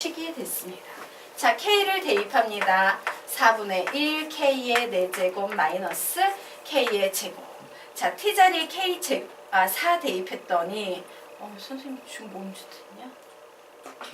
식이 됐습니다. 자, K를 대입합니다. 4분의 1 K의 4제곱 마이너스 K의 제곱. 자, T자리에 4 대입했더니 선생님 지금 뭔 짓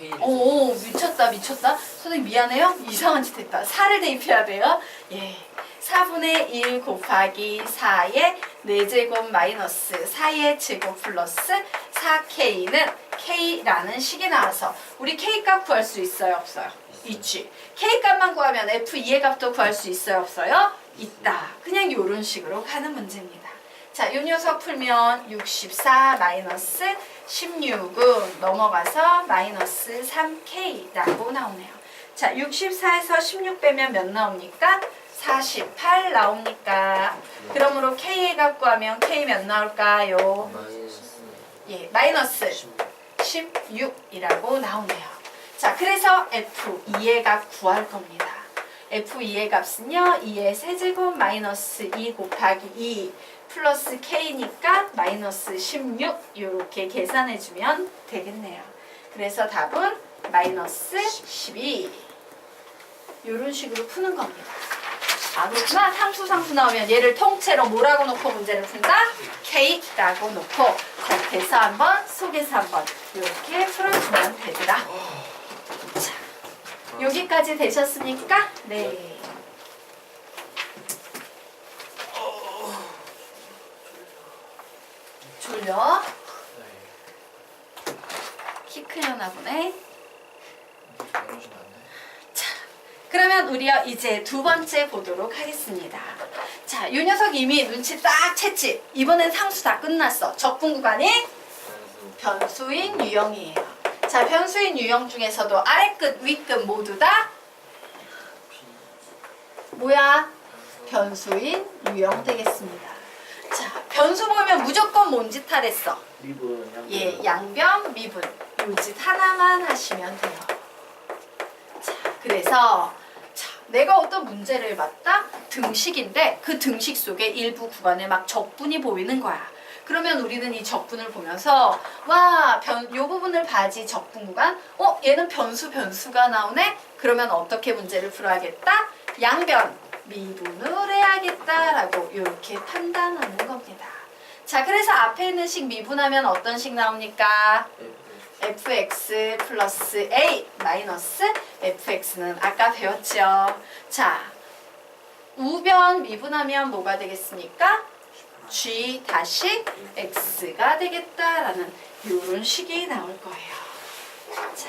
했냐? 오, 미쳤다. 선생님 미안해요. 이상한 짓 했다. 4를 대입해야 돼요. 예. 4분의 1 곱하기 4의 4제곱 마이너스 4의 제곱 플러스 4K는 K라는 식이 나와서 우리 K값 구할 수 있어요? 없어요? 있지. K값만 구하면 F2의 값도 구할 수 있어요? 없어요? 있다. 그냥 이런 식으로 가는 문제입니다. 자, 이 녀석 풀면 64 마이너스 16은 넘어가서 마이너스 3K라고 나오네요. 자, 64에서 16 빼면 몇 나옵니까? 48 나옵니까? 그러므로 K의 값 구하면 K 몇 나올까요? 예, 마이너스 16이라고 나오네요. 자, 그래서 F2의 값 구할 겁니다. F2의 값은요, 2의 세제곱 마이너스 2 곱하기 2 플러스 K니까 마이너스 16 이렇게 계산해주면 되겠네요. 그래서 답은 마이너스 12 이런 식으로 푸는 겁니다. 아, 그렇구나. 상수 나오면 얘를 통째로 뭐라고 놓고 문제를 푼다? K라고 놓고 겉에서 한번 속에서 한번 이렇게 풀어주면 되더라. 자, 여기까지 되셨습니까? 네. 졸려? 키 크려나 보네. 자, 그러면 우리요 이제 두 번째 보도록 하겠습니다. 자, 이 녀석 이미 눈치 딱 챘지? 이번엔 상수 다 끝났어. 적분 구간이 변수인 유형이에요. 자, 변수인 유형 중에서도 아래 끝, 위 끝 모두 다 뭐야? 변수인 유형 되겠습니다. 자, 변수 보면 무조건 뭔 짓 하랬어? 미분, 양변. 예, 양변, 미분. 요 짓 하나만 하시면 돼요. 자, 그래서 내가 어떤 문제를 봤다? 등식인데 그 등식 속에 일부 구간에 막 적분이 보이는 거야. 그러면 우리는 이 적분을 보면서 와, 요 부분을 봐지 적분 구간? 얘는 변수가 나오네? 그러면 어떻게 문제를 풀어야겠다? 양변, 미분을 해야겠다라고 이렇게 판단하는 겁니다. 자, 그래서 앞에 있는 식 미분하면 어떤 식 나옵니까? fx 플러스 a 마이너스 fx는 아까 배웠죠. 자, 우변 미분하면 뭐가 되겠습니까? g 다시 x가 되겠다라는 이런 식이 나올 거예요. 자,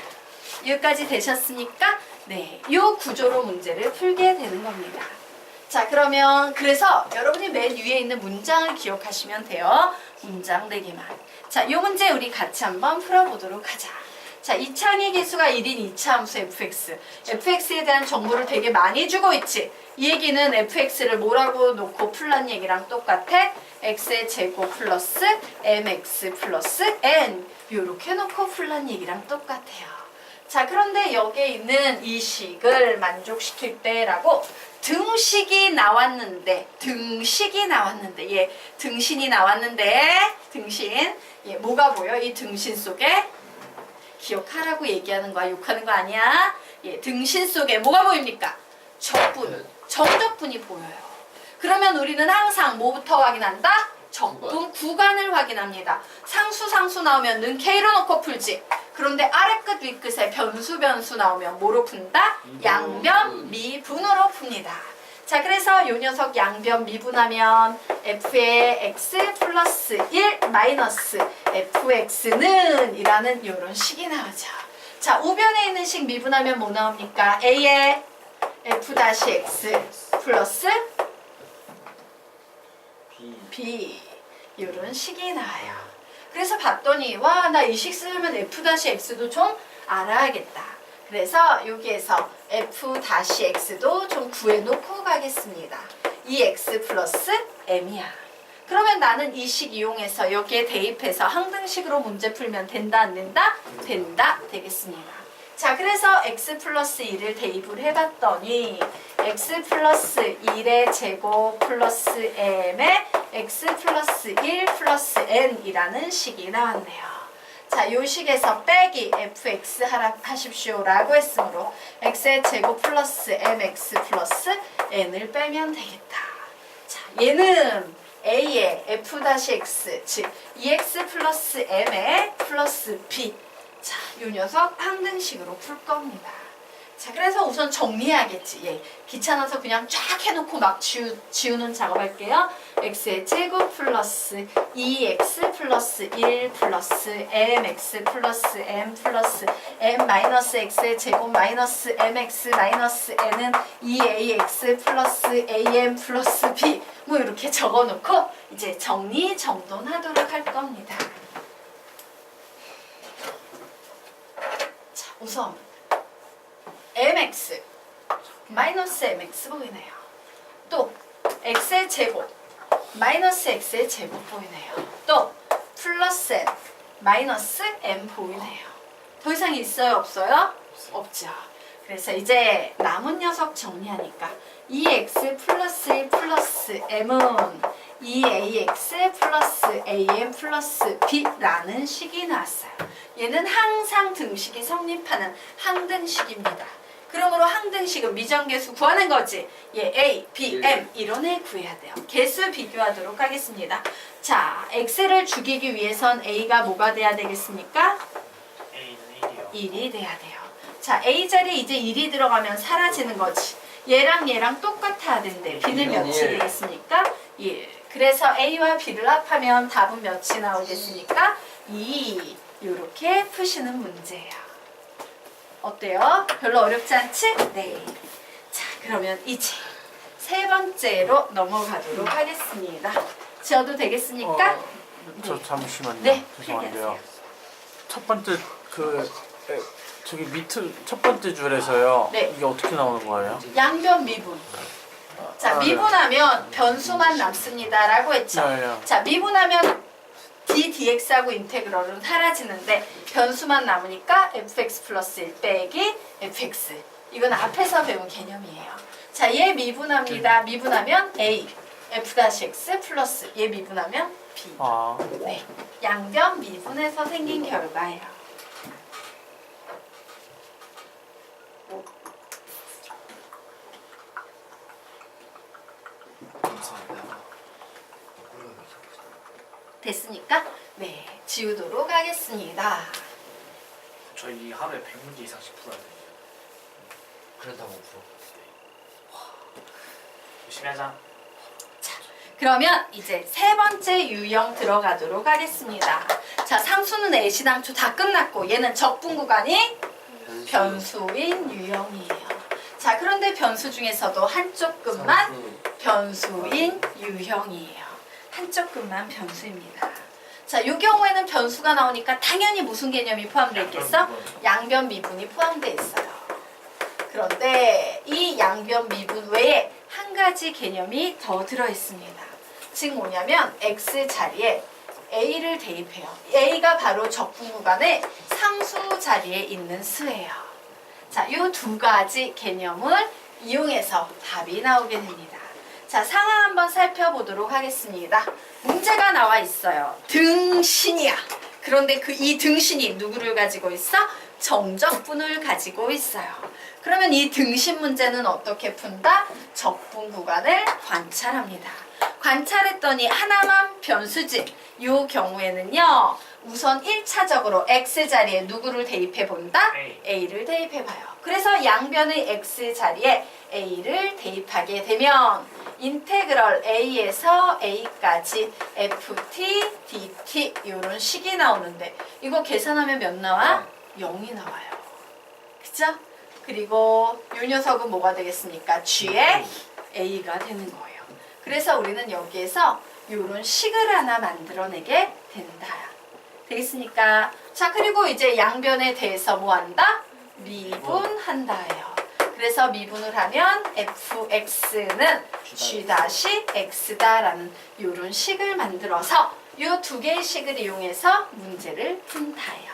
여기까지 되셨습니까? 네, 이 구조로 문제를 풀게 되는 겁니다. 자, 그러면 그래서 여러분이 맨 위에 있는 문장을 기억하시면 돼요. 문장 4개만. 자, 이 문제 우리 같이 한번 풀어보도록 하자. 자, 이차항의 개수가 1인 2차 함수 fx. fx에 대한 정보를 되게 많이 주고 있지. 이 얘기는 fx를 뭐라고 놓고 풀란 얘기랑 똑같아. x의 제곱 플러스 mx 플러스 n 이렇게 놓고 풀란 얘기랑 똑같아요. 자, 그런데 여기에 있는 이 식을 만족시킬 때라고 등식이 나왔는데 예, 등신이 나왔는데 등신, 예, 뭐가 보여? 이 등신 속에 기억하라고 얘기하는 거야, 욕하는 거 아니야? 예, 등신 속에 뭐가 보입니까? 적분, 정적분이 보여요. 그러면 우리는 항상 뭐부터 확인한다? 적분 구간을 확인합니다. 상수 나오면 는 K로 놓고 풀지. 그런데 아래 끝, 위 끝에 변수 나오면 뭐로 푼다? 양변, 미분으로 풉니다. 자, 그래서 요 녀석 양변 미분하면 f의 x 플러스 1 마이너스 fx는 이라는 이런 식이 나오죠. 자, 우변에 있는 식 미분하면 뭐 나옵니까? a의 f-x 플러스 b 이런 식이 나와요. 그래서 봤더니 와, 나 이 식 쓰려면 f-x도 좀 알아야겠다. 그래서 여기에서 f-x도 좀 구해놓고 가겠습니다. 이 x 플러스 m이야. 그러면 나는 이 식 이용해서 여기에 대입해서 항등식으로 문제 풀면 된다, 안 된다? 된다, 되겠습니다. 자, 그래서 x 플러스 1을 대입을 해봤더니 x 플러스 1의 제곱 플러스 m의 x 플러스 1 플러스 n이라는 식이 나왔네요. 자, 요 식에서 빼기 fx 하십시오라고 했으므로 x의 제곱 플러스 mx 플러스 n을 빼면 되겠다. 자, 얘는 a의 f-x, 즉 2x 플러스 m의 플러스 b. 자, 요 녀석 항등식으로 풀 겁니다. 자, 그래서 우선 정리해야겠지. 예. 귀찮아서 그냥 쫙 해놓고 막 지우는 작업할게요. x의 제곱 플러스 2x 플러스 1 플러스 mx 플러스 m 플러스 m 마이너스 x의 제곱 마이너스 mx 마이너스 n은 2ax 플러스 am 플러스 b. 뭐 이렇게 적어놓고 이제 정리정돈하도록 할 겁니다. 자, 우선 mx 마이너스 mx 보이네요. 또 x의 제곱 마이너스 x의 제곱 보이네요. 또 플러스 n 마이너스 m 보이네요. 더 이상 있어요? 없어요? 없죠. 그래서 이제 남은 녀석 정리하니까 2x 플러스 1 플러스 m은 2ax 플러스 am 플러스 b라는 식이 나왔어요. 얘는 항상 등식이 성립하는 항등식입니다. 그러므로 항등식은 미정계수 구하는 거지. 얘 a, b, m 이런 애 구해야 돼요. 개수 비교하도록 하겠습니다. 자, x를 죽이기 위해선 a가 뭐가 돼야 되겠습니까? A는 1이요. 1이 돼야 돼요. 자, a 자리에 이제 1이 들어가면 사라지는 거지. 얘랑 똑같아야 된대. b는 몇이 되겠습니까? 1. 그래서 a와 b를 합하면 답은 몇이 나오겠습니까? 2. 이렇게 푸시는 문제예요. 어때요? 별로 어렵지 않지? 네. 자, 그러면 이제 세 번째로 넘어가도록 하겠습니다. 지어도 되겠습니까? 저 잠시만요. 네, 죄송한데요. 첫 번째 저기 밑을 첫 번째 줄에서요. 네. 이게 어떻게 나오는 거예요? 양변 미분. 자, 네. 미분하면 변수만 남습니다라고 했죠. 네. 자, 미분하면 dx하고 인테그럴은 사라지는데 변수만 남으니까 fx 플러스 1 빼기 fx. 이건 앞에서 배운 개념이에요. 자, 얘 미분합니다. 미분하면 a, f-x 플러스 얘 미분하면 b. 아, 네, 양변 미분에서 생긴 결과예요. 됐습니까? 네, 지우도록 하겠습니다. 저희 하루에 100문제 이상씩 풀어야 돼요. 그런다고 풀어. 열심히 하자. 그러면 이제 세 번째 유형 들어가도록 하겠습니다. 자, 상수는 A시당초 다 끝났고 얘는 적분 구간이 변수인 유형이에요. 자, 그런데 변수 중에서도 한쪽 끝만 변수인 유형이에요. 한쪽 끝만 변수입니다. 자, 이 경우에는 변수가 나오니까 당연히 무슨 개념이 포함되어 있겠어? 양변 미분이 포함되어 있어요. 그런데 이 양변 미분 외에 한 가지 개념이 더 들어있습니다. 즉 뭐냐면 x 자리에 a를 대입해요. a가 바로 적분 구간의 상수 자리에 있는 수예요. 자, 이 두 가지 개념을 이용해서 답이 나오게 됩니다. 자, 상황 한번 살펴보도록 하겠습니다. 문제가 나와 있어요. 등신이야. 그런데 이 등신이 누구를 가지고 있어? 정적분을 가지고 있어요. 그러면 이 등신 문제는 어떻게 푼다? 적분 구간을 관찰합니다. 관찰했더니 하나만 변수지. 이 경우에는요. 우선 1차적으로 x자리에 누구를 대입해 본다? a를 대입해 봐요. 그래서 양변의 x자리에 a를 대입하게 되면 인테그럴 a에서 a까지 ft, dt 이런 식이 나오는데 이거 계산하면 몇 나와? 0이 나와요. 그죠? 그리고 이 녀석은 뭐가 되겠습니까? g의 a가 되는 거예요. 그래서 우리는 여기에서 이런 식을 하나 만들어내게 된다. 되겠습니까? 자, 그리고 이제 양변에 대해서 뭐 한다? 미분한다예요. 그래서 미분을 하면 fx는 g-x다라는 이런 식을 만들어서 이 두 개의 식을 이용해서 문제를 푼다예요.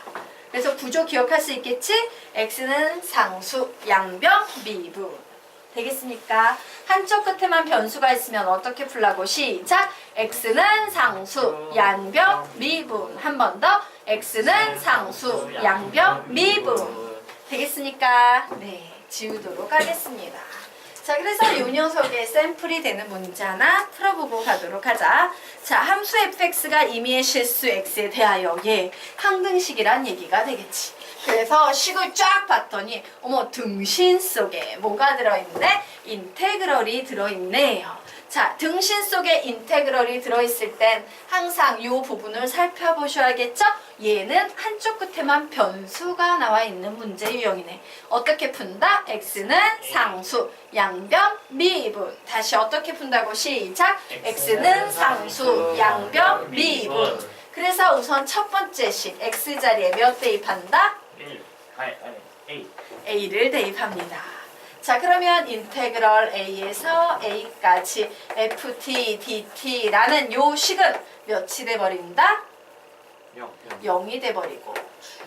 그래서 구조 기억할 수 있겠지? x는 상수, 양변, 미분. 되겠습니까? 한쪽 끝에만 변수가 있으면 어떻게 풀라고? 시작! x는 상수, 양변, 미분. 한 번 더. x는 상수, 양변, 미분. 되겠습니까? 네, 지우도록 하겠습니다. 자, 그래서 이 녀석의 샘플이 되는 문제 하나 풀어보고 가도록 하자. 자, 함수 fx가 임의의 실수 x에 대하여 항등식이란 얘기가 되겠지. 그래서 식을 쫙 봤더니 어머 등신 속에 뭐가 들어있네? 인테그럴이 들어있네요. 자, 등신 속에 인테그럴이 들어있을 땐 항상 이 부분을 살펴보셔야겠죠? 얘는 한쪽 끝에만 변수가 나와 있는 문제 유형이네. 어떻게 푼다? x는 상수, 양변, 미분. 다시 어떻게 푼다고? 시작! x는 상수, 양변, 미분. 그래서 우선 첫 번째 식 x자리에 몇 대입한다? 1 아니 A a를 대입합니다. 자, 그러면 인테그럴 a에서 a까지 ft dt라는 요 식은 몇이 돼버린다? 0 0이 돼버리고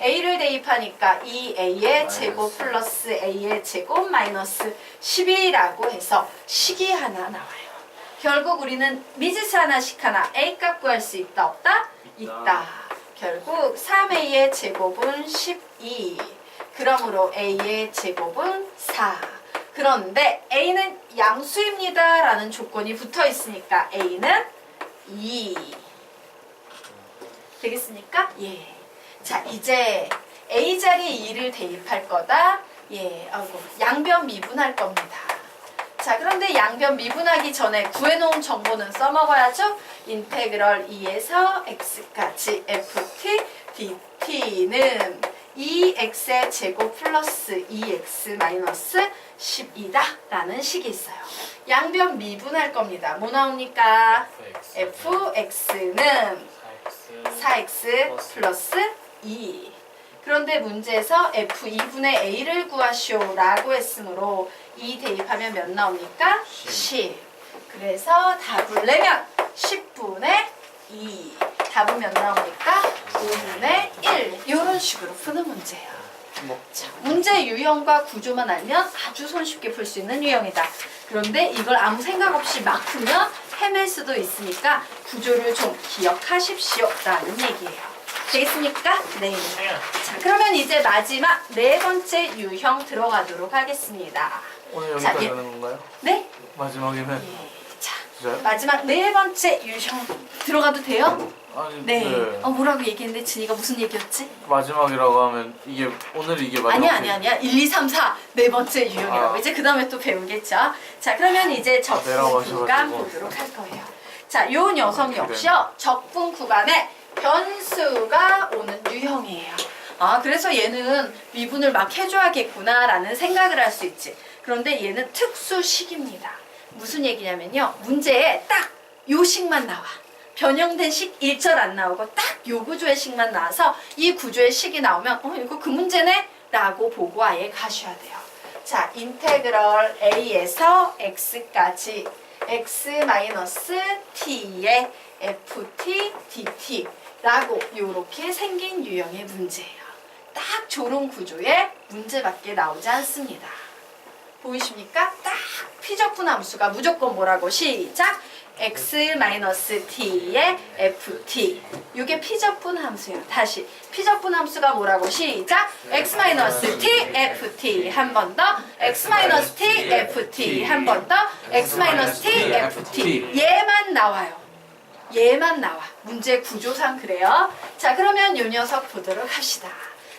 a를 대입하니까 2a의 제곱 플러스 a의 제곱 마이너스 12라고 해서 식이 하나 나와요. 결국 우리는 미지수 하나씩 하나 a 값 구할 수 있다 없다? 있다. 결국 3a의 제곱은 12. 그러므로 a의 제곱은 4. 그런데 a는 양수입니다 라는 조건이 붙어 있으니까 a는 2. 되겠습니까? 예. 자, 이제 a 자리에 2를 대입할 거다. 예, 양변 미분할 겁니다. 자, 그런데 양변 미분하기 전에 구해놓은 정보는 써먹어야죠. 인테그럴 2에서 x까지 ft dt는 2x의 제곱 플러스 2x 마이너스 12다 라는 식이 있어요. 양변 미분할 겁니다. 뭐 나옵니까? fx는 4x 플러스 2. 그런데 문제에서 f2분의 a를 구하시오 라고 했으므로 2 대입하면 몇 나옵니까? 10. 그래서 답을 내면 10분의 2. 답은 몇 나옵니까? 5분의 1. 이런 식으로 푸는 문제예요. 자, 문제 유형과 구조만 알면 아주 손쉽게 풀 수 있는 유형이다. 그런데 이걸 아무 생각 없이 막 풀면 헤맬 수도 있으니까 구조를 좀 기억하십시오 라는 얘기예요. 되겠습니까? 네. 자, 그러면 이제 마지막 네 번째 유형 들어가도록 하겠습니다. 오늘 자, 여기까지 예. 하는 건가요? 네? 마지막이면 예. 자, 진짜요? 마지막 네 번째 유형 들어가도 돼요? 아니 네. 네. 뭐라고 얘기했는데 진이가 무슨 얘기였지? 마지막이라고 하면 이게 오늘 이게 마지막 아니야. 1, 2, 3, 4 네 번째 유형이라고. 아. 이제 그 다음에 또 배우겠죠. 자, 그러면 이제 적분 내려가셔가지고. 구간 보도록 할 거예요. 자, 요 녀석 역시요. 적분 구간에 변수가 오는 유형이에요. 아, 그래서 얘는 미분을 막 해줘야겠구나라는 생각을 할 수 있지. 그런데 얘는 특수식입니다. 무슨 얘기냐면요. 문제에 딱 요 식만 나와. 변형된 식 1절 안 나오고 딱 요 구조의 식만 나와서 이 구조의 식이 나오면 이거 그 문제네? 라고 보고 아예 가셔야 돼요. 자, 인테그럴 a에서 x까지 x-t의 ft dt 라고 요렇게 생긴 유형의 문제예요. 딱 저런 구조의 문제밖에 나오지 않습니다. 보이십니까? 딱 피적분 함수가 무조건 뭐라고? 시작! x-t의 ft. 이게 피적분 함수예요. 다시 피적분 함수가 뭐라고? 시작! x-t ft 한 번 더, x-t ft 한 번 더, x-t ft. 얘만 나와요. 얘만 나와. 문제 구조상 그래요. 자, 그러면 요 녀석 보도록 합시다.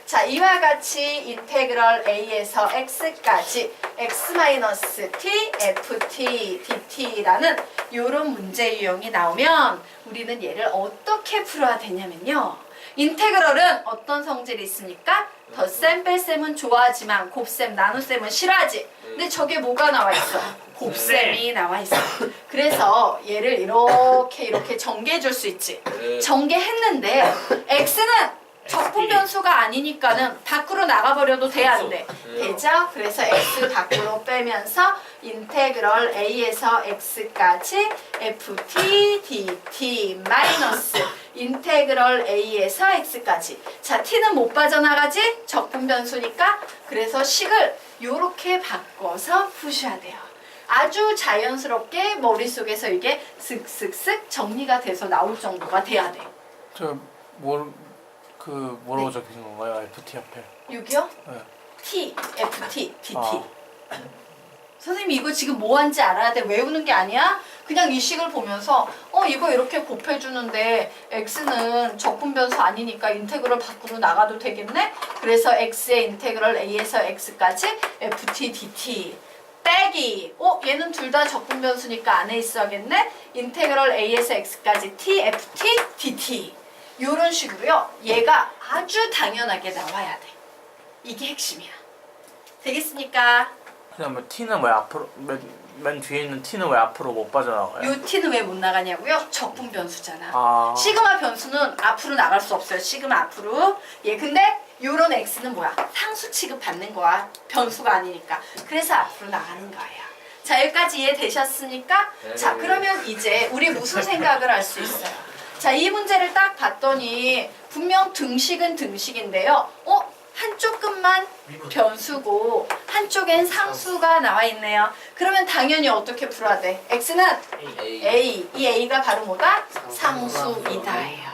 자, 이와 같이 인테그럴 a에서 x까지 x-t ft dt라는 요런 문제 유형이 나오면 우리는 얘를 어떻게 풀어야 되냐면요. 인테그럴은 어떤 성질이 있습니까? 덧셈, 뺄셈은 좋아하지만 곱셈, 나눗셈은 싫어하지. 근데 저게 뭐가 나와 있어? 곱셈이 나와 있어. 그래서 얘를 이렇게 전개해 줄 수 있지. 전개했는데 x는 적분 변수가 아니니까는 밖으로 나가버려도 돼, 안 돼? 되죠? 그래서 x 밖으로 빼면서 인테그럴 a에서 x까지 ft dt 마이너스 인테그럴 a에서 x까지. 자, t는 못 빠져나가지? 적분 변수니까. 그래서 식을 요렇게 바꿔서 푸셔야 돼요. 아주 자연스럽게 머릿속에서 이게 슥슥슥 정리가 돼서 나올 정도가 돼야 돼. 그 뭐라고 네. 적힌 건가요? FT 앞에. 6이요? 네. T, FT, DT. 아. 선생님 이거 지금 뭐 하는지 알아야 돼. 외우는 게 아니야. 그냥 이 식을 보면서 이거 이렇게 곱해주는데 x는 적분 변수 아니니까 인테그럴 밖으로 나가도 되겠네. 그래서 x의 인테그럴 a에서 x까지 ft dt 빼기 얘는 둘 다 적분 변수니까 안에 있어야겠네. 인테그럴 a에서 x까지 t ft dt 이런 식으로요. 얘가 아주 당연하게 나와야 돼. 이게 핵심이야. 되겠습니까? 그냥 뭐 T는 왜 앞으로 맨 뒤에 있는 T는 왜 앞으로 못 빠져나가요? 요 t는 왜 못 나가냐고요? 적분 변수잖아. 아. 시그마 변수는 앞으로 나갈 수 없어요. 시그마 앞으로. 근데 요런 x는 뭐야? 상수 취급 받는 거야. 변수가 아니니까. 그래서 앞으로 나가는 거예요. 자, 여기까지 이해되셨습니까? 네. 자, 그러면 이제 우리 무슨 생각을 할 수 있어요? 자, 이 문제를 딱 봤더니 분명 등식은 등식인데요. 한쪽 끝만 미분. 변수고 한쪽엔 상수가 나와 있네요. 그러면 당연히 어떻게 풀어야 돼? x는 A. A, 이 A가 바로 뭐다? 상수이다예요.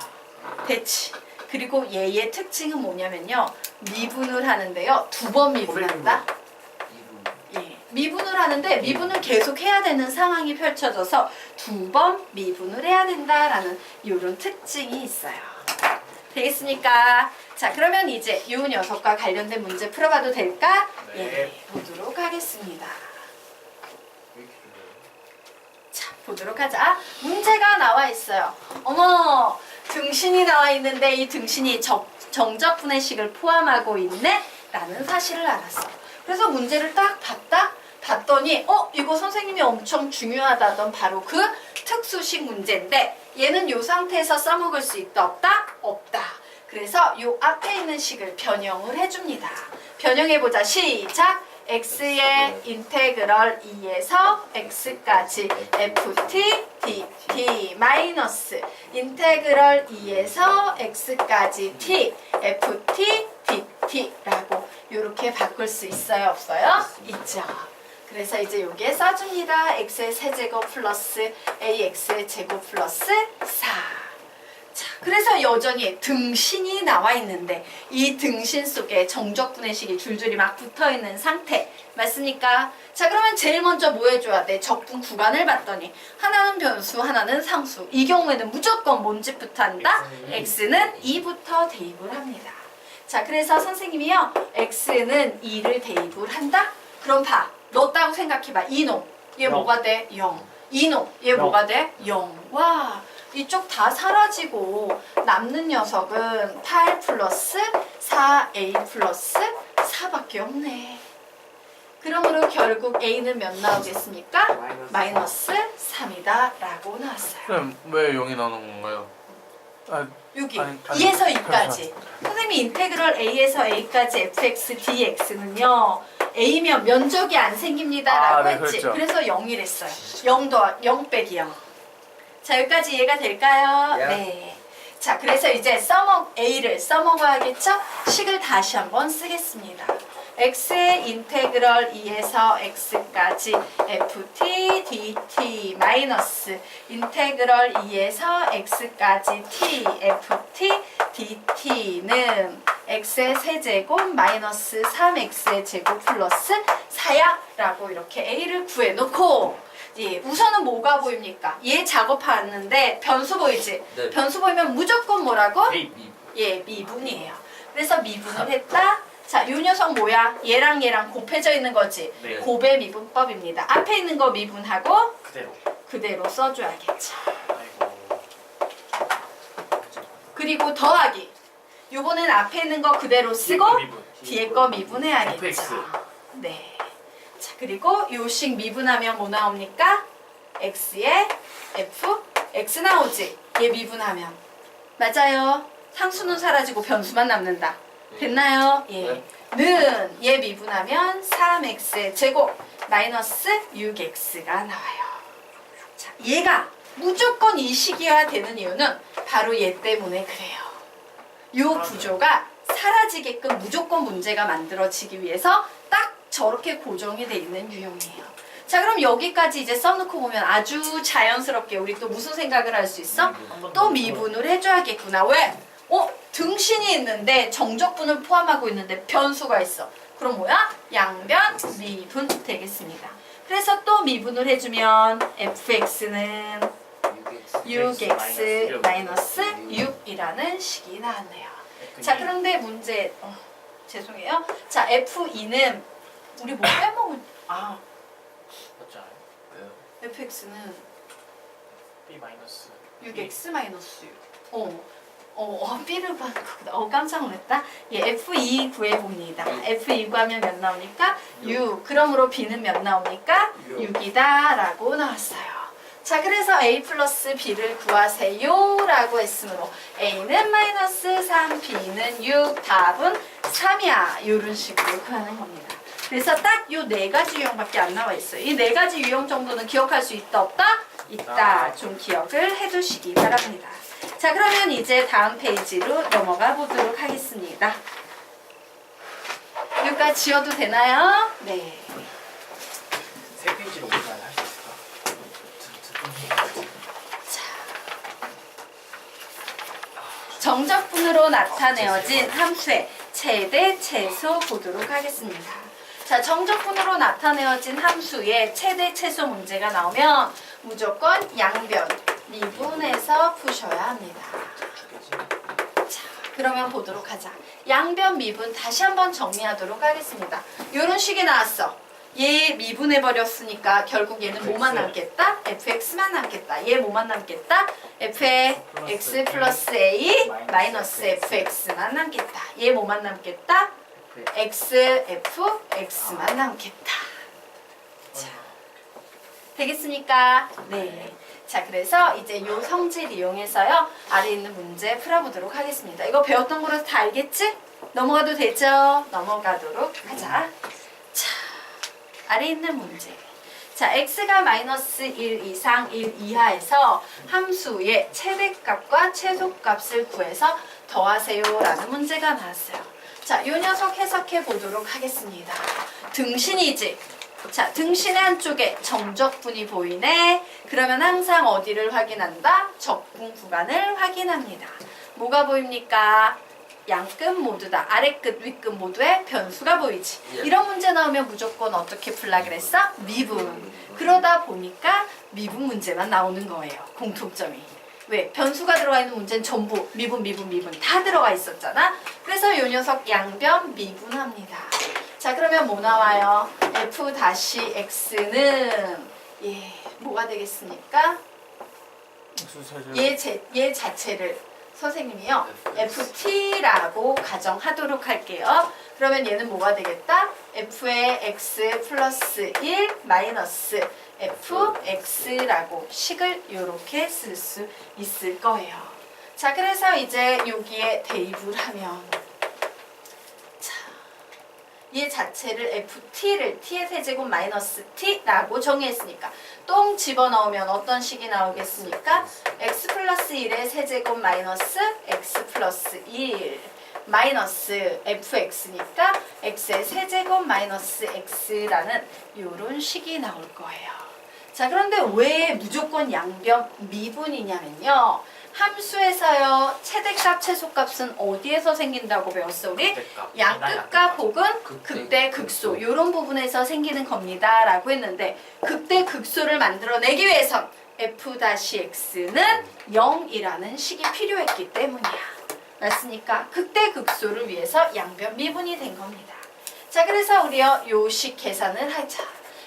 됐지? 그리고 얘의 특징은 뭐냐면요. 미분을 하는데요. 2번 미분한다. 예, 미분을 하는데 미분을 계속 해야 되는 상황이 펼쳐져서 2번 미분을 해야 된다라는 이런 특징이 있어요. 되겠습니까? 자, 그러면 이제 이 녀석과 관련된 문제 풀어봐도 될까? 네. 예, 보도록 하겠습니다. 자, 보도록 하자. 문제가 나와 있어요. 어머, 등신이 나와 있는데 이 등신이 정적분해식을 포함하고 있네? 라는 사실을 알았어. 그래서 문제를 딱 봤더니 이거 선생님이 엄청 중요하다던 바로 그 특수식 문제인데 얘는 이 상태에서 써먹을 수 있다 없다? 없다. 그래서 이 앞에 있는 식을 변형을 해줍니다. 변형해보자. 시작! x의 인테그럴 2에서 x까지 ft dt 마이너스 인테그럴 2에서 x까지 t ft dt라고 이렇게 바꿀 수 있어요? 없어요? 있죠. 그래서 이제 여기에 써줍니다. x의 세제곱 플러스 ax의 제곱 플러스 4. 자, 그래서 여전히 등신이 나와 있는데 이 등신 속에 정적분해식이 줄줄이 막 붙어있는 상태 맞습니까? 자, 그러면 제일 먼저 뭐 해줘야 돼? 적분 구간을 봤더니 하나는 변수, 하나는 상수. 이 경우에는 무조건 뭔 집부터 한다? x는 2부터 대입을 합니다. 자, 그래서 선생님이요 x는 2를 대입을 한다? 그럼 봐. 넣었다고 생각해봐. 2농. 얘 영. 뭐가 돼? 0. 2농. 얘 영. 뭐가 돼? 0. 와. 이쪽 다 사라지고 남는 녀석은 8 플러스 4a 플러스 4밖에 없네. 그러므로 결국 a는 몇 나오겠습니까? 마이너스 3이다 라고 나왔어요. 그럼 왜 0이 나오는 건가요? 아, 여기 아니, 2에서 2까지. 선생님이 인테그럴 a에서 a까지 fx dx는요. a면 면적이 안 생깁니다 라고 네, 했지. 그랬죠. 그래서 0이랬어요. 0 빼기 0. 자, 여기까지 이해가 될까요? 예. 네. 자, 그래서 이제 A를 써먹어야겠죠? 식을 다시 한번 쓰겠습니다. x의 인테그럴 2에서 x까지 ft dt 마이너스 인테그럴 2에서 x까지 t ft dt는 x의 세제곱 마이너스 3x의 제곱 플러스 4야 라고 이렇게 a를 구해놓고 예, 우선은 뭐가 보입니까? 얘 작업하는데 변수 보이지? 네. 변수 보이면 무조건 뭐라고? A. 예, 미분이에요. 그래서 미분을 했다. 자, 요 녀석 뭐야? 얘랑 얘랑 곱해져 있는 거지? 네. 곱의 미분법입니다. 앞에 있는 거 미분하고 그대로. 그대로 써줘야겠죠. 아이고. 그리고 더하기. 요번엔 앞에 있는 거 그대로 쓰고 뒤에 거 미분해야겠죠. fx. 네. 자, 그리고 요식 미분하면 뭐 나옵니까? x에 f, x 나오지? 얘 미분하면. 맞아요. 상수는 사라지고 변수만 남는다. 됐나요? 예. 는 얘 미분하면 3x의 제곱 마이너스 6x가 나와요. 자, 얘가 무조건 이 식이어야 되는 이유는 바로 얘 때문에 그래요. 요 구조가 사라지게끔 무조건 문제가 만들어지기 위해서 딱 저렇게 고정이 돼 있는 유형이에요. 자, 그럼 여기까지 이제 써놓고 보면 아주 자연스럽게 우리 또 무슨 생각을 할 수 있어? 또 미분을 해줘야겠구나. 왜? 등신이 있는데 정적분을 포함하고 있는데 변수가 있어. 그럼 뭐야? 양변 미분 되겠습니다. 그래서 또 미분을 해주면 fx는 6x 마이너스 6이라는 식이 나왔네요. 자, 그런데 문제 죄송해요. 자, f2는 우리 뭐 빼먹은 맞지 않아요? 왜요? fx는 B 마이너스 6x 마이너스 6. B를 봐. 깜짝 놀랐다. 예, F2 구해봅니다. F2 구하면 몇 나오니까? 6. 그러므로 B는 몇 나옵니까? 6이다 라고 나왔어요. 자, 그래서 A 플러스 B를 구하세요 라고 했으므로 A는 마이너스 3, B는 6, 답은 3이야. 이런 식으로 구하는 겁니다. 그래서 딱 요 네 가지 유형밖에 안 나와 있어요. 이 네 가지 유형 정도는 기억할 수 있다 없다? 있다. 좀 기억을 해두시기 바랍니다. 자, 그러면 이제 다음 페이지로 넘어가 보도록 하겠습니다. 여기까지 지워도 되나요? 네. 세 페이지로 올라야 할 수 있을까? 정적분으로 나타내어진 함수의 최대 최소 보도록 하겠습니다. 자, 정적분으로 나타내어진 함수의 최대 최소 문제가 나오면 무조건 양변 미분해서 푸셔야 합니다. 자, 그러면 보도록 하자. 양변 미분 다시 한번 정리하도록 하겠습니다. 이런 식이 나왔어. 얘 미분해버렸으니까 결국 얘는 뭐만 남겠다? fx만 남겠다. 얘 뭐만 남겠다? fx 플러스 a 마이너스 fx만 남겠다. 얘 뭐만 남겠다? x만 남겠다. 자, 되겠습니까? 네. 자, 그래서 이제 요 성질 이용해서요, 아래 있는 문제 풀어보도록 하겠습니다. 이거 배웠던 거라서 다 알겠지? 넘어가도 되죠? 넘어가도록 하자. 자, 아래 있는 문제. 자, x가 마이너스 1 이상 1 이하에서 함수의 최대값과 최소값을 구해서 더하세요 라는 문제가 나왔어요. 자, 요 녀석 해석해 보도록 하겠습니다. 등신이지? 자, 등신 한쪽에 정적분이 보이네. 그러면 항상 어디를 확인한다? 적분 구간을 확인합니다. 뭐가 보입니까? 양끝 모두다. 아래끝, 위끝 모두에 변수가 보이지. 이런 문제 나오면 무조건 어떻게 풀라 그랬어? 미분. 그러다 보니까 미분 문제만 나오는 거예요. 공통점이. 왜? 변수가 들어가 있는 문제는 전부 미분 다 들어가 있었잖아. 그래서 요 녀석 양변 미분합니다. 자, 그러면 뭐 나와요? f-x는 뭐가 되겠습니까? 얘 자체를 선생님이요 ft라고 가정하도록 할게요. 그러면 얘는 뭐가 되겠다? f의 x 플러스 1 마이너스 fx라고 식을 이렇게 쓸 수 있을 거예요. 자, 그래서 이제 여기에 대입을 하면 얘 자체를 ft를 t의 세제곱 마이너스 t라고 정의했으니까 똥 집어넣으면 어떤 식이 나오겠습니까? x 플러스 1의 세제곱 마이너스 x 플러스 1 마이너스 fx니까 x의 세제곱 마이너스 x라는 이런 식이 나올 거예요. 자, 그런데 왜 무조건 양변 미분이냐면요. 함수에서요 최대값 최소값은 어디에서 생긴다고 배웠어 우리? 양끝값 혹은 극대 극소 이런 부분에서 생기는 겁니다 라고 했는데 극대 극소를 만들어내기 위해선 f-x는 0이라는 식이 필요했기 때문이야. 맞습니까? 극대 극소를 위해서 양변 미분이 된 겁니다. 자, 그래서 우리요 요식 계산을 하자.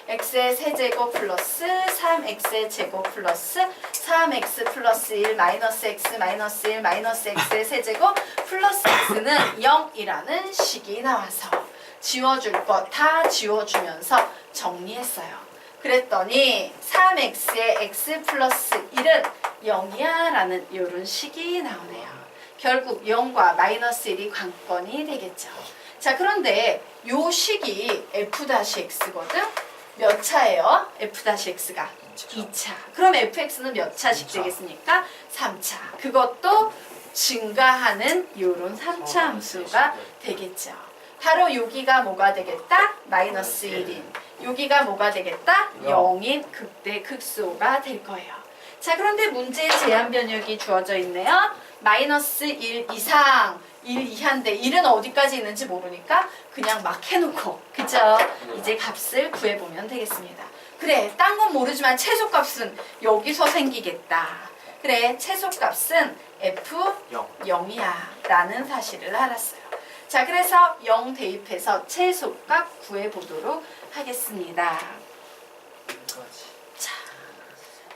x의 세제곱 플러스 3x의 제곱 플러스 3x 플러스 1 마이너스 x 마이너스 1 마이너스 x의 세제곱 플러스 x는 0이라는 식이 나와서 지워줄 것 다 지워주면서 정리했어요. 그랬더니 3x의 x 플러스 1은 0이야 라는 이런 식이 나오네요. 결국 0과 마이너스 1이 관건이 되겠죠. 자, 그런데 요 식이 f-x거든? 몇 차예요? f-x가 2차. 그럼 fx는 몇 차씩 되겠습니까? 3차. 그것도 증가하는 요런 3차 함수가 되겠죠. 바로 여기가 뭐가 되겠다? 마이너스 1인. 여기가 뭐가 되겠다? 0인 극대 극소가 될 거예요. 자, 그런데 문제에 제한 변역이 주어져 있네요. 마이너스 1 이상, 1 이하인데 1은 어디까지 있는지 모르니까 그냥 막 해놓고, 그죠? 이제 값을 구해보면 되겠습니다. 그래, 딴 건 모르지만 최소값은 여기서 생기겠다. 그래, 최소값은 F0이야 라는 사실을 알았어요. 자, 그래서 0 대입해서 최소값 구해보도록 하겠습니다. 자,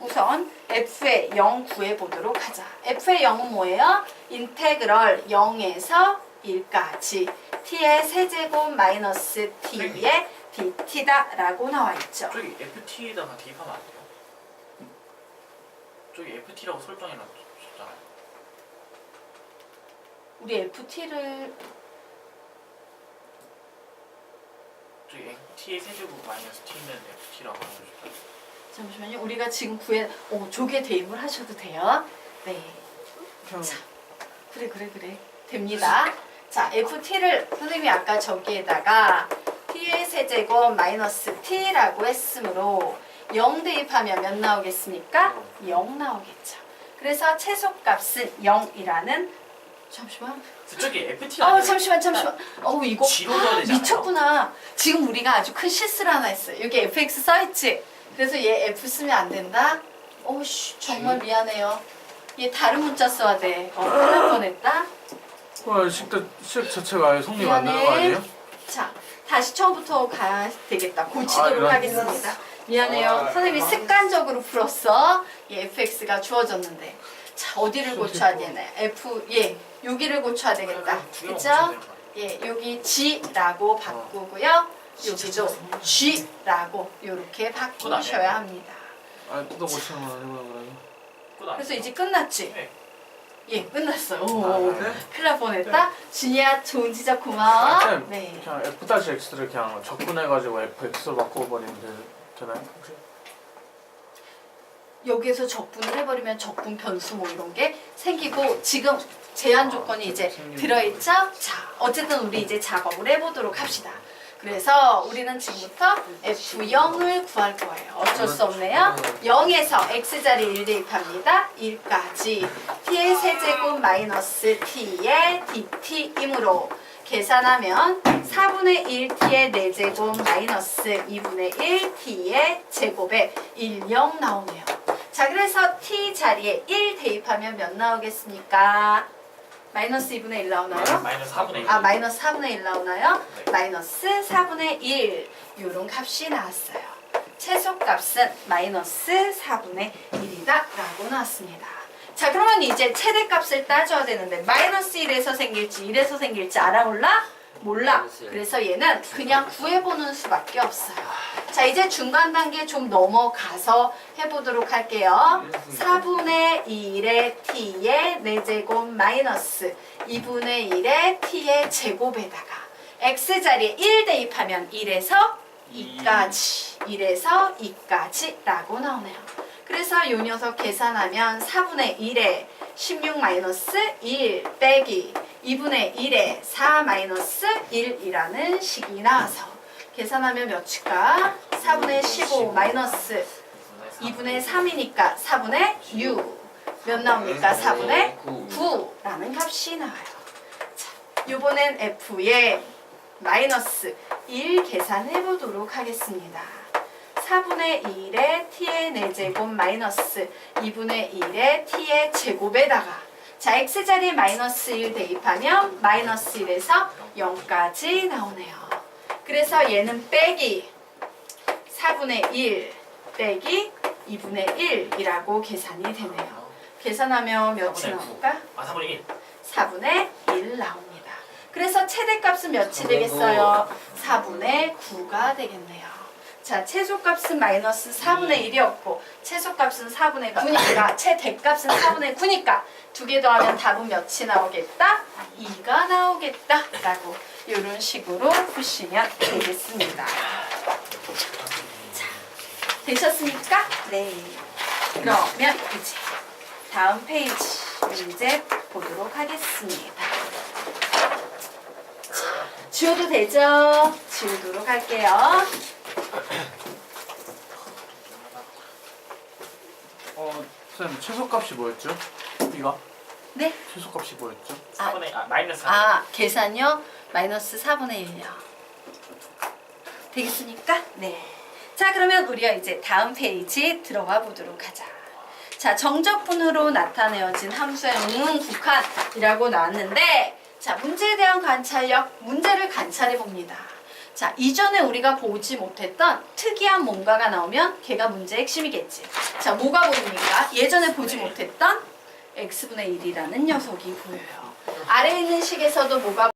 우선 F의 0 구해보도록 하자. F의 0은 뭐예요? 인테그럴 0에서 1까지 t의 세제곱 마이너스 t의 dt다 라고 나와있죠. 저기 FT에다가 대입하면 안 돼요? 저기 FT라고 설정해놨잖아요. 우리 FT를 저기 T의 세제곱 마이너스 T는 FT라고 하는 거죠. 잠시만요. 우리가 지금 조개 대입을 하셔도 돼요. 네. 그냥 자, 그래. 됩니다. 자, FT를 선생님이 아까 저기에다가 T의 세제곱 마이너스 T라고 했으므로 0 대입하면 몇 나오겠습니까? 0 나오겠죠. 그래서 최소값은 0이라는 잠시만. 저기 FT 아니에요? 잠시만. 이거 G로 넣어야 되잖아요. 미쳤구나. 지금 우리가 아주 큰 실수를 하나 했어요. 여기 fx 써있지? 그래서 얘 f 쓰면 안 된다? 정말 미안해요. 얘 다른 문자 써야 돼. 큰일 날 뻔했다. 식 자체가 아예 성립 안 되는 거 아니에요? 자, 다시 처음부터 가야 되겠다. 고치도록 이런. 하겠습니다. 미안해요. 선생님이 습관적으로 풀었어. 얘 fx가 주어졌는데. 자, 어디를 고쳐야 되나? 여기를 고쳐야 되겠다. 그죠? 여기 g라고 바꾸고요. 여기도 g라고 이렇게 바꾸셔야 합니다. 뜯어 고치는 건 아니구나 그러면. 그래서 이제 끝났지? 네. 끝났어요. 네? 큰일 날 뻔했다. 준이야, 좋은 지적 고마워. 네. 그냥 f-x를 그냥 적분해가지고 fx로 바꿔버리면 되나요? 혹시? 여기에서 적분을 해버리면 적분 변수 뭐 이런 게 생기고 지금 제한 조건이 이제 들어있죠? 자, 어쨌든 우리 이제 작업을 해보도록 합시다. 그래서 우리는 지금부터 F0을 구할 거예요. 어쩔 수 없네요. 0에서 x자리 1 대입합니다. 1까지 t의 세제곱 마이너스 t의 dt이므로 계산하면 4분의 1t의 4제곱 마이너스 2분의 1t의 제곱에 10 나오네요. 자, 그래서 t 자리에 1 대입하면 몇 나오겠습니까? 마이너스 2분의 1 나오나요? 마이너스 4분의 1. 마이너스 4분의 1 나오나요? 네. 마이너스 4분의 1 이런 값이 나왔어요. 최소값은 마이너스 4분의 1이다 라고 나왔습니다. 자, 그러면 이제 최대값을 따져야 되는데 마이너스 1에서 생길지 1에서 생길지 알아 몰라? 몰라. 그래서 얘는 그냥 구해보는 수밖에 없어요. 자, 이제 중간 단계 좀 넘어가서 해보도록 할게요. 4분의 1의 t의 4제곱 마이너스 2분의 1의 t의 제곱에다가 x자리에 1 대입하면 1에서 2까지 1에서 2까지 라고 나오네요. 그래서 이 녀석 계산하면 4분의 1에 16 마이너스 1 빼기 2분의 1에 4 마이너스 1이라는 식이 나와서 계산하면 몇일까? 4분의 15 마이너스 2분의 3이니까 4분의 6. 몇 나옵니까? 4분의 9라는 값이 나와요. 자, 이번엔 F의 마이너스 1 계산해 보도록 하겠습니다. 4분의 1의 t의 4제곱 마이너스 2분의 1의 t의 제곱에다가 자, x자리에 마이너스 1 대입하면 마이너스 1에서 0까지 나오네요. 그래서 얘는 빼기 4분의 1 빼기 2분의 1이라고 계산이 되네요. 계산하면 몇이 나올까? 4분의 1. 4분의 1 나옵니다. 그래서 최대값은 몇이 되겠어요? 4분의 9가 되겠네요. 자, 최소값은 마이너스 4분의 1이었고 최소값은 4분의 9니까 최대값은 4분의 9니까 두 개 더하면 답은 몇이 나오겠다? 2가 나오겠다 라고 이런 식으로 푸시면 되겠습니다. 자, 되셨습니까? 네. 그러면 이제 다음 페이지 문제 보도록 하겠습니다. 자, 지워도 되죠? 지우도록 할게요. 쌤 최소값이 뭐였죠? 이거? 네? 최소값이 뭐였죠? 4분의 마이너스 4. 아, 계산요? 마이너스 4분의 1요. 되겠습니까? 네. 자, 그러면 우리가 이제 다음 페이지 들어가 보도록 하자. 자, 정적분으로 나타내어진 함수의 국한이라고 나왔는데, 자, 문제에 대한 관찰력, 문제를 관찰해 봅니다. 자, 이전에 우리가 보지 못했던 특이한 뭔가가 나오면 걔가 문제의 핵심이겠지. 자, 뭐가 보입니까? 예전에 보지 못했던 x분의 1이라는 녀석이 보여요. 아래에 있는 식에서도 뭐가